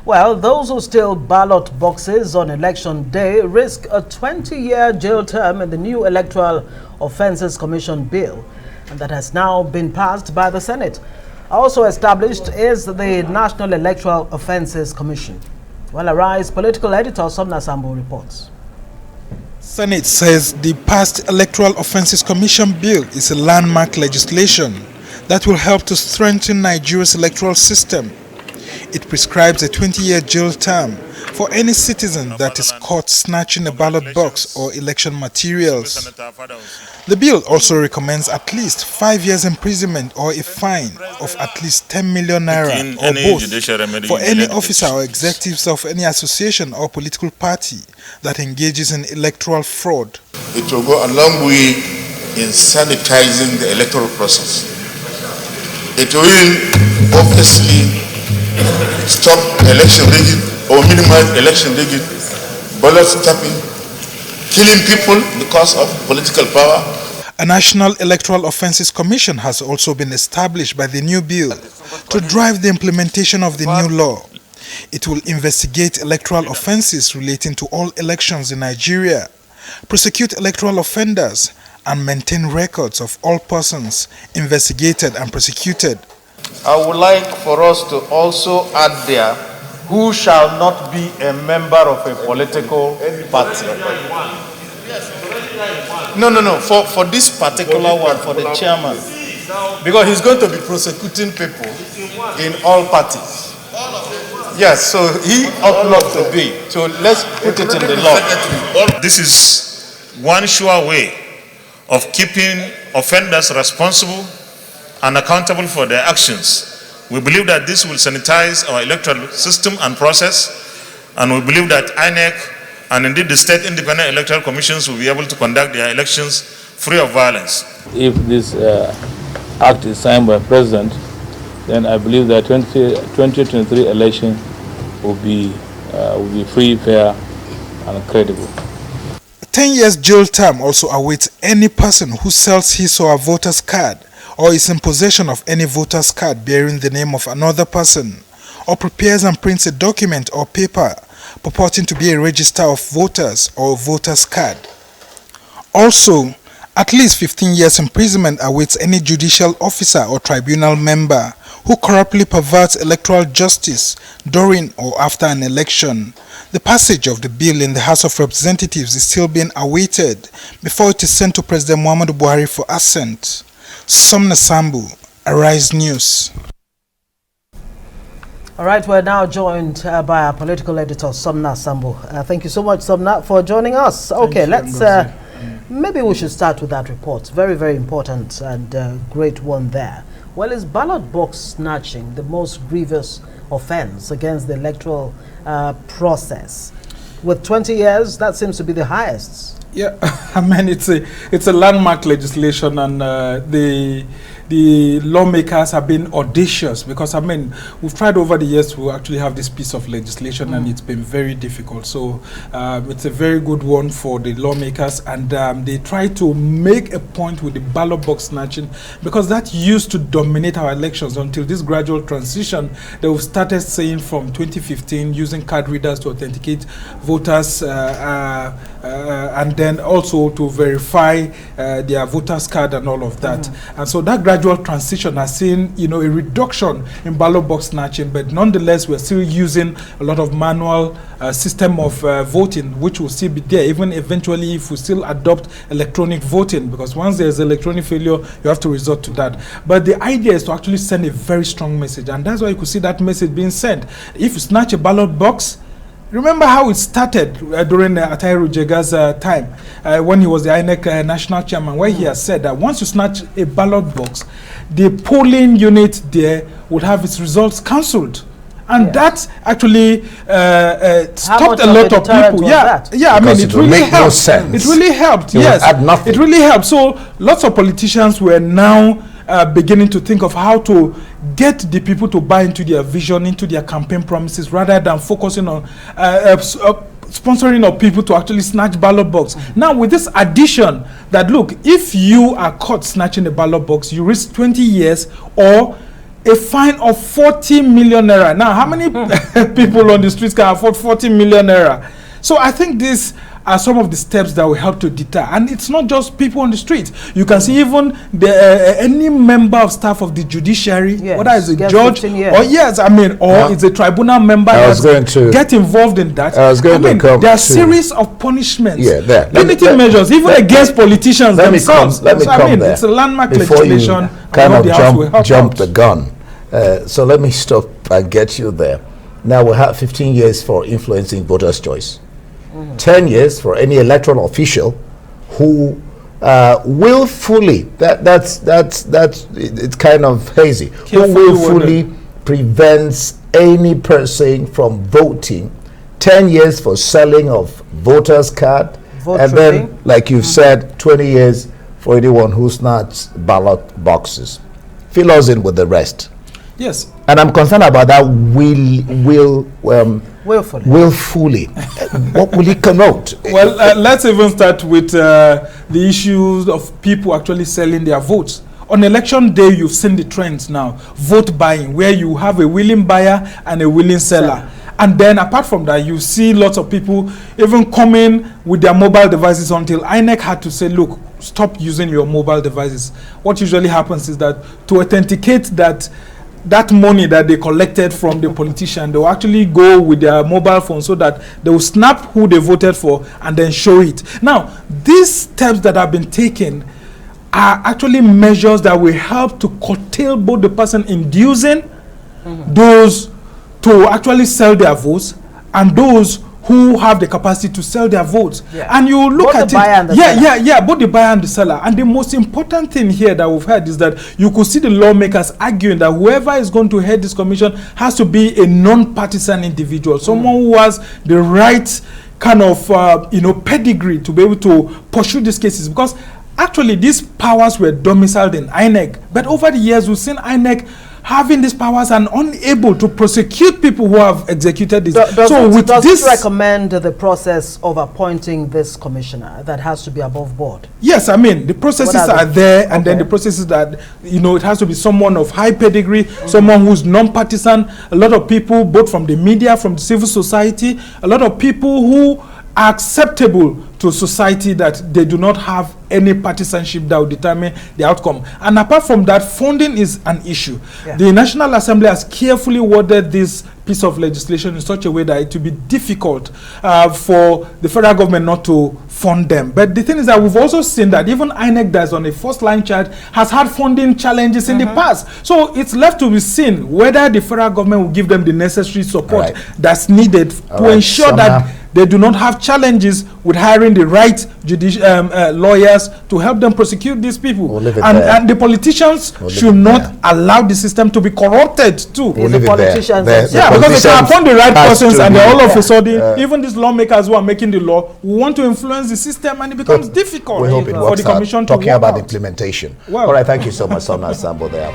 Well, those who steal ballot boxes on election day risk a 20-year jail term in the new Electoral Offences Commission Bill, and that has now been passed by the Senate. Also established is the National Electoral Offences Commission. Well, Arise Political Editor Sumner Sambo reports. Senate says the passed Electoral Offences Commission Bill is a landmark legislation that will help to strengthen Nigeria's electoral system. It prescribes a 20-year jail term for any citizen that is caught snatching a ballot box or election materials. The bill also recommends at least 5 years imprisonment or a fine of at least 10 million naira or both for any officer or executives of any association or political party that engages in electoral fraud. It will go a long way in sanitizing the electoral process. It will obviously stop election rigging or minimize election rigging, ballot stuffing, killing people because of political power. A National Electoral Offences Commission has also been established by the new bill to drive the implementation of the new law. It will investigate electoral offences relating to all elections in Nigeria, prosecute electoral offenders, and maintain records of all persons investigated and prosecuted. I would like for us to also add there who shall not be a member of a political party. No. For this particular one, for the chairman, because he's going to be prosecuting people in all parties. Yes, so he ought not to be. So let's put it in the law. This is one sure way of keeping offenders responsible and accountable for their actions. We believe that this will sanitize our electoral system and process, and we believe that INEC and indeed the state independent electoral commissions will be able to conduct their elections free of violence. If this act is signed by the President, then I believe that 2023 election will be free, fair, and credible. A 10 years jail term also awaits any person who sells his or her voter's card or is in possession of any voter's card bearing the name of another person, or prepares and prints a document or paper purporting to be a register of voters or a voter's card. Also, at least 15 years imprisonment awaits any judicial officer or tribunal member who corruptly perverts electoral justice during or after an election. The passage of the bill in the House of Representatives is still being awaited before it is sent to President Muhammadu Buhari for assent. Sumner Sambo, Arise News. All right, we're now joined by our political editor, Sumner Sambo. Thank you so much, Sumner, for joining us. Okay, let's maybe we should start with that report. Very, very important and great one there. Well, is ballot box snatching the most grievous offense against the electoral process? With 20 years, that seems to be the highest. Yeah, I mean, it's a landmark legislation, and the lawmakers have been audacious because, I mean, we've tried over the years to actually have this piece of legislation and it's been very difficult. So it's a very good one for the lawmakers, and they try to make a point with the ballot box snatching because that used to dominate our elections until this gradual transition that we've started saying from 2015, using card readers to authenticate voters and then also to verify their voters card and all of that. And so that gradual transition has seen, a reduction in ballot box snatching, but nonetheless we're still using a lot of manual system of voting, which will still be there even eventually if we still adopt electronic voting, because once there's electronic failure you have to resort to that. But the idea is to actually send a very strong message, and that's why you could see that message being sent. If you snatch a ballot box, remember how it started during Atahiru Jega's time when he was the INEC national chairman, where he has said that once you snatch a ballot box, the polling unit there would have its results cancelled. And that actually stopped a lot of people. Yeah, I mean, it really helped. No sense. It really helped. Yes, it really helped. So lots of politicians were now beginning to think of how to get the people to buy into their vision, into their campaign promises, rather than focusing on sponsoring of people to actually snatch ballot box. Now, with this addition that, look, if you are caught snatching a ballot box, you risk 20 years or a fine of 40 million naira. Now, how many people on the streets can afford 40 million naira? So I think these are some of the steps that will help to deter. And it's not just people on the streets. You can see even any member of staff of the judiciary, whether it's a judge or it's a tribunal member get involved in that. There are series of punishments, limiting measures, even against politicians themselves. It's a landmark legislation. Kind of jump the gun. So let me stop and get you there. Now we have 15 years for influencing voters' choice. 10 years for any electoral official who willfully, that's it's kind of hazy, who willfully prevents any person from voting. 10 years for selling of voters card, and then, like you've said, 20 years for anyone who snatches ballot boxes. Fill us in with the rest. Yes. And I'm concerned about that willfully. What will it connote? Well, let's even start with the issues of people actually selling their votes. On election day, you've seen the trends now. Vote buying, where you have a willing buyer and a willing seller. And then apart from that, you see lots of people even coming with their mobile devices until INEC had to say, look, stop using your mobile devices. What usually happens is that to authenticate that money that they collected from the politician, they will actually go with their mobile phone so that they will snap who they voted for and then show it. Now, these steps that have been taken are actually measures that will help to curtail both the person inducing those to actually sell their votes and those who have the capacity to sell their votes. And you look at it, both the buyer and the seller. And the most important thing here that we've heard is that you could see the lawmakers arguing that whoever is going to head this commission has to be a non-partisan individual, someone who has the right kind of pedigree to be able to pursue these cases, because actually these powers were domiciled in INEC, but over the years we've seen INEC having these powers and unable to prosecute people who have executed this. Does this recommend the process of appointing this commissioner that has to be above board? Yes, I mean, the processes are there, and then the processes that, it has to be someone of high pedigree, someone who's non-partisan, a lot of people, both from the media, from the civil society, a lot of people who are acceptable to society, that they do not have any partisanship that will determine the outcome. And apart from that, funding is an issue. The National Assembly has carefully worded this piece of legislation in such a way that it will be difficult for the federal government not to fund them. But the thing is that we've also seen that even INEC, that's on a first-line charge, has had funding challenges in the past. So it's left to be seen whether the federal government will give them the necessary support that's needed to ensure that they do not have challenges with hiring the right lawyers to help them prosecute these people. And the politicians should not allow the system to be corrupted too. The politicians, because they can appoint the right persons, and all of a sudden, even these lawmakers who are making the law want to influence the system, and it becomes difficult for the commission to talking about implementation. All right, thank you so much, Sumner Sambo there.